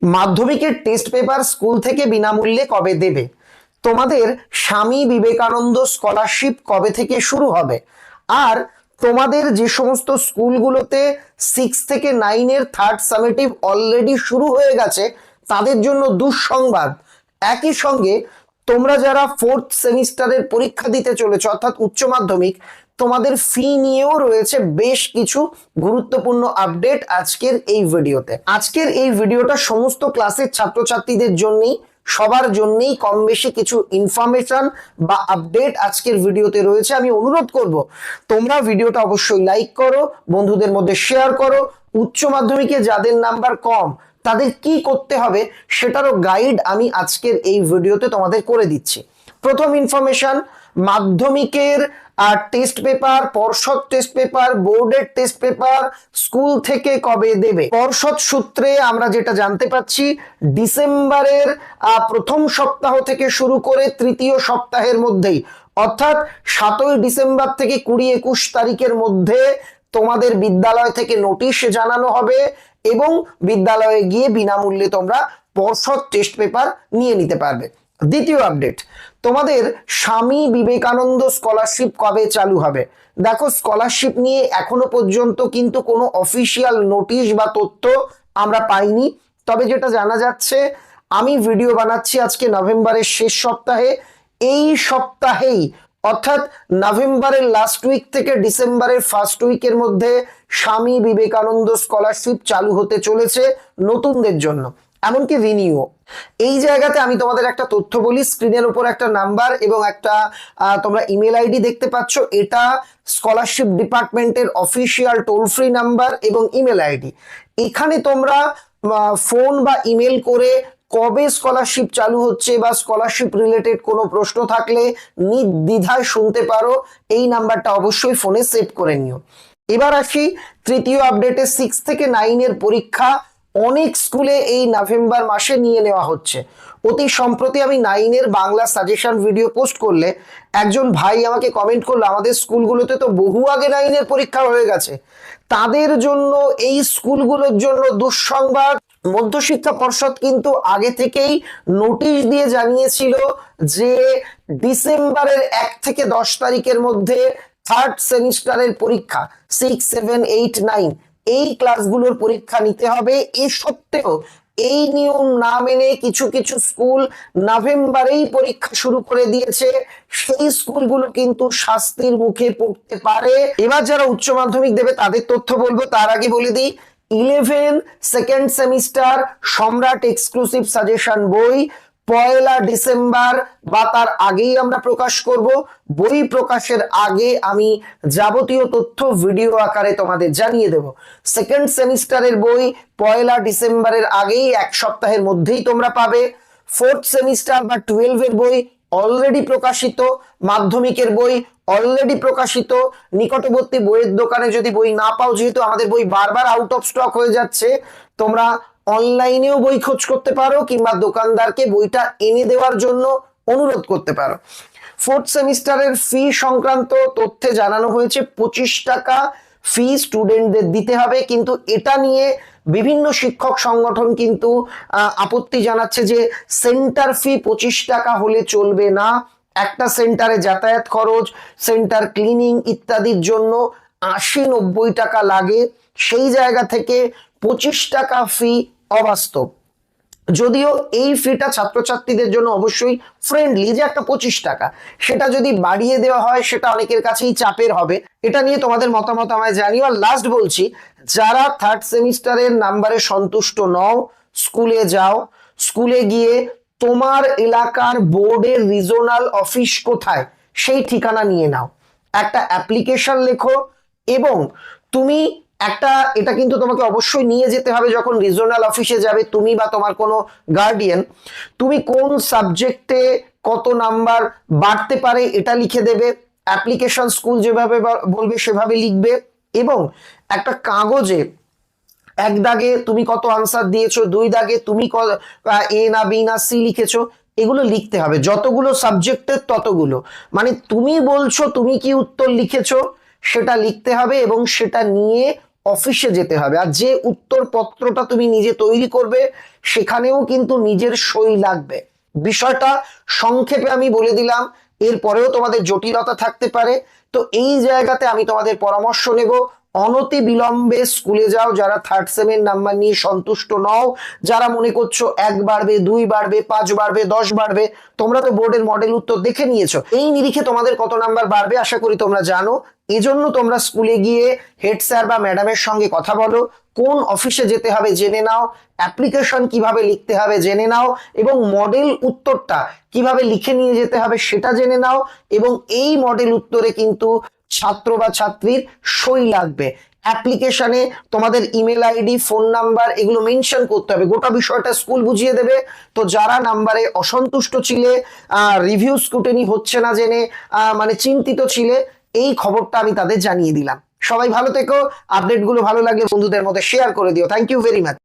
মাধ্যমিকের test paper school থেকে বিনামূল্যে কবে দেবে? তোমাদের স্বামী বিবেকানন্দ স্কলারশিপ কবে থেকে শুরু হবে? আর তোমাদের যে সমস্ত স্কুলগুলোতে 6 থেকে 9 থার্ড সামেটিভ অলরেডি শুরু হয়ে গেছে তাদের জন্য দুঃসংবাদ। একই সঙ্গে তোমরা যারা 4th সেমিস্টারের পরীক্ষা দিতে চলেছ অর্থাৎ উচ্চ মাধ্যমিক, তোমাদের ফি নিয়েও রয়েছে বেশ কিছু গুরুত্বপূর্ণ আপডেট আজকের এই ভিডিওতে। আজকের এই ভিডিওটা সমস্ত ক্লাসের ছাত্রছাত্রীদের জন্যই, সবার জন্যই কম বেশি কিছু ইনফরমেশন বা আপডেট আজকের ভিডিওতে রয়েছে। আমি অনুরোধ করব তোমরা ভিডিওটা অবশ্যই লাইক করো, বন্ধুদের মধ্যে শেয়ার করো। উচ্চ মাধ্যমিকে যাদের নাম্বার কম তাদের কি করতে হবে সেটারও গাইড আমি আজকের এই ভিডিওতে তোমাদের করে দিচ্ছি। প্রথম ইনফরমেশন, মাধ্যমিকের টেস্ট পেপার, পর্ষদ টেস্ট পেপার, বোর্ডের টেস্ট পেপার স্কুল থেকে কবে দেবে? পর্ষদ সূত্রে আমরা যেটা জানতে পাচ্ছি, ডিসেম্বরের প্রথম সপ্তাহ থেকে শুরু করে তৃতীয় সপ্তাহের মধ্যেই, অর্থাৎ 7ই ডিসেম্বর থেকে 20-21 তারিখের মধ্যে তোমাদের বিদ্যালয় থেকে নোটিশ জানানো হবে এবং বিদ্যালয়ে গিয়ে বিনামূল্যে তোমরা পর্ষদ টেস্ট পেপার নিয়ে নিতে পারবে। দ্বিতীয় আপডেট, তোমাদের স্বামী বিবেকানন্দ স্কলারশিপ কবে চালু হবে? দেখো, স্কলারশিপ নিয়ে এখনো পর্যন্ত কিন্তু কোনো অফিসিয়াল নোটিশ বা তথ্য আমরা পাইনি। তবে যেটা জানা যাচ্ছে, আমি ভিডিও বানাচ্ছি আজকে নভেম্বরের শেষ সপ্তাহে, এই সপ্তাহেই অর্থাৎ নভেম্বরের লাস্ট উইক থেকে ডিসেম্বরের ফার্স্ট উইকের মধ্যে স্বামী বিবেকানন্দ স্কলারশিপ চালু হতে চলেছে নতুনদের জন্য, এমনকি রিনিউ। এই জায়গাতে আমি তোমাদের একটা তথ্য বলি, স্ক্রিনের উপর একটা নাম্বার এবং একটা তোমরা ইমেল আইডি দেখতে পাচ্ছ, এটা স্কলারশিপ ডিপার্টমেন্টের অফিসিয়াল টোল ফ্রি নাম্বার এবং ইমেল আইডি। এখানে তোমরা ফোন বা ইমেল করে কবে স্কলারশিপ চালু হচ্ছে বা স্কলারশিপ রিলেটেড কোনো প্রশ্ন থাকলে নির্দ্বিধায় শুনতে পারো। এই নাম্বারটা অবশ্যই ফোনে সেভ করে নিও। এবার আসি তৃতীয় আপডেটে, 6 থেকে 9 পরীক্ষা অনেক স্কুলে এই নভেম্বর মাসে নিয়ে নেওয়া হচ্ছে। অতি সম্প্রতি আমি 9 বাংলা সাজেশন ভিডিও পোস্ট করলে একজন ভাই আমাকে কমেন্ট করলো, আমাদের স্কুলগুলোতে তো বহু আগে 9 পরীক্ষা হয়ে গেছে। তাদের জন্য, এই স্কুলগুলোর জন্য দুঃসংবাদ, মধ্যশিক্ষা পর্ষদ কিন্তু আগে থেকেই নোটিশ দিয়ে জানিয়েছিল যে ডিসেম্বরের 1 থেকে 10 তারিখের মধ্যে থার্ড সেমিস্টারের পরীক্ষা 6, 7, 8, 9 এই ক্লাসগুলোর পরীক্ষা নিতে হবে। এ সত্ত্বেও এই নিয়ম না মেনে কিছু কিছু স্কুল নভেম্বরেই পরীক্ষা শুরু করে দিয়েছে। সেই স্কুলগুলো কিন্তু শাস্তির মুখে পড়তে পারে। এবার যারা উচ্চ মাধ্যমিক দেবে তাদের তথ্য বলবো, তার আগে বলে দিই 11 সেকেন্ড সেমিস্টার সম্রাট এক্সক্লুসিভ সাজেশন বই 1 ডিসেম্বর বা তার আগেই আমরা প্রকাশ করব। বই প্রকাশের আগে আমি যাবতীয় তথ্য ভিডিও আকারে তোমাদের জানিয়ে দেব। সেকেন্ড সেমিস্টারের বই 1 ডিসেম্বরের আগেই, এক সপ্তাহের মধ্যেই তোমরা পাবে। 4th সেমিস্টার বা 12 বই অলরেডি প্রকাশিত, মাধ্যমিকের বই অলরেডি প্রকাশিত। নিকটবর্তী বইয়ের দোকানে যদি বই না পাও, যেহেতু আমাদের বই বারবার আউট অফ স্টক হয়ে যাচ্ছে, তোমরা অনলাইনেও বই খোঁজ করতে পারো কিংবা দোকানদারকে বইটা এনে দেওয়ার জন্য অনুরোধ করতে পারো। 4th সেমিস্টারের ফি সংক্রান্ত তথ্যে জানানো হয়েছে 25 টাকা ফি স্টুডেন্টদের দিতে হবে, কিন্তু এটা নিয়ে বিভিন্ন শিক্ষক সংগঠন কিন্তু আপত্তি জানাচ্ছে যে সেন্টার ফি 25 টাকা হলে চলবে না। একটা সেন্টারে যাতায়াত খরচ, সেন্টার ক্লিনিং ইত্যাদির জন্য 80-90 টাকা লাগে। সেই জায়গা থেকে 25 টাকা ফি অবাস্তব। যদিও এই ফিটা ছাত্রছাত্রীদের জন্য অবশ্যই ফ্রেন্ডলি, যে একটা 25 টাকা, সেটা যদি বাড়িয়ে দেওয়া হয় সেটা অনেকের কাছেই চাপের হবে। এটা নিয়ে তোমাদের মতামত আমায় জানিও। আর লাস্ট বলছি, যারা থার্ড সেমিস্টারের নাম্বারে সন্তুষ্ট নও, স্কুলে যাও, স্কুলে গিয়ে তোমার এলাকার বোর্ডের রিজনাল অফিস কোথায় সেই ঠিকানা নিয়ে নাও, একটা অ্যাপ্লিকেশন লেখো এবং তুমি এটা কিন্তু তোমাকে অবশ্যই নিয়ে যেতে হবে যখন রিজনাল অফিসে যাবে, তুমি বা তোমার কোনো গার্ডিয়ান। তুমি কোন সাবজেক্টে কত নাম্বার বাড়তে পারে এটা লিখে দেবে। অ্যাপ্লিকেশন স্কুল যেভাবে বলবে সেভাবে লিখবে এবং একটা কাগজে 1 দাগে তুমি কত আনসার দিয়েছো, 2 দাগে তুমি এ না বি না সি লিখেছো, এগুলো লিখতে হবে। যতগুলো সাবজেক্টের ততগুলো, মানে তুমি বলছো তুমি কি উত্তর লিখেছো সেটা লিখতে হবে এবং সেটা নিয়ে অফিসে যেতে হবে। আর যে উত্তরপত্রটা তুমি নিজে তৈরি করবে সেখানেও কিন্তু নিজের সই লাগবে। বিষয়টা সংক্ষেপে আমি বলে দিলাম, এরপরেও তোমাদের জটিলতা থাকতে পারে। তো এই জায়গাতে আমি তোমাদের পরামর্শ নেব, অনতি বিলম্বে স্কুলে যাও। যারা থার্ড সেমের নাম্বার নিয়ে সন্তুষ্ট নও, যারা মনে করছো 1 বাড়বে, 2 বাড়বে, 5 বাড়বে, 10 বাড়বে, তোমরা তো বোর্ডের মডেল উত্তর দেখে নিয়েছো, এই নিরিখে তোমাদের কত নাম্বার বাড়বে আশা করি তোমরা জানো। এজন্য তোমরা স্কুলে গিয়ে হেড স্যার বা ম্যাডামের সঙ্গে কথা বলো, কোন অফিসে যেতে হবে জেনে নাও, অ্যাপ্লিকেশন কিভাবে লিখতে হবে জেনে নাও, এবং মডেল উত্তরটা কিভাবে লিখে নিয়ে যেতে হবে সেটা জেনে নাও। এবং এই মডেল উত্তরে কিন্তু ছাত্র বা ছাত্রীর সই লাগবে। অ্যাপ্লিকেশনে তোমাদের ইমেল আইডি, ফোন নাম্বার এগুলো মেনশন করতে হবে। গোটা বিষয়টা স্কুল বুঝিয়ে দেবে। তো যারা নাম্বারে অসন্তুষ্ট ছিলে, রিভিউ স্কুটেনি হচ্ছে না জেনে মানে চিন্তিত ছিলে, এই খবরটা আমি তাদের জানিয়ে দিলাম। সবাই ভালো থেকো। আপডেটগুলো ভালো লাগলে বন্ধুদের মধ্যে শেয়ার করে দিও। Thank you very much.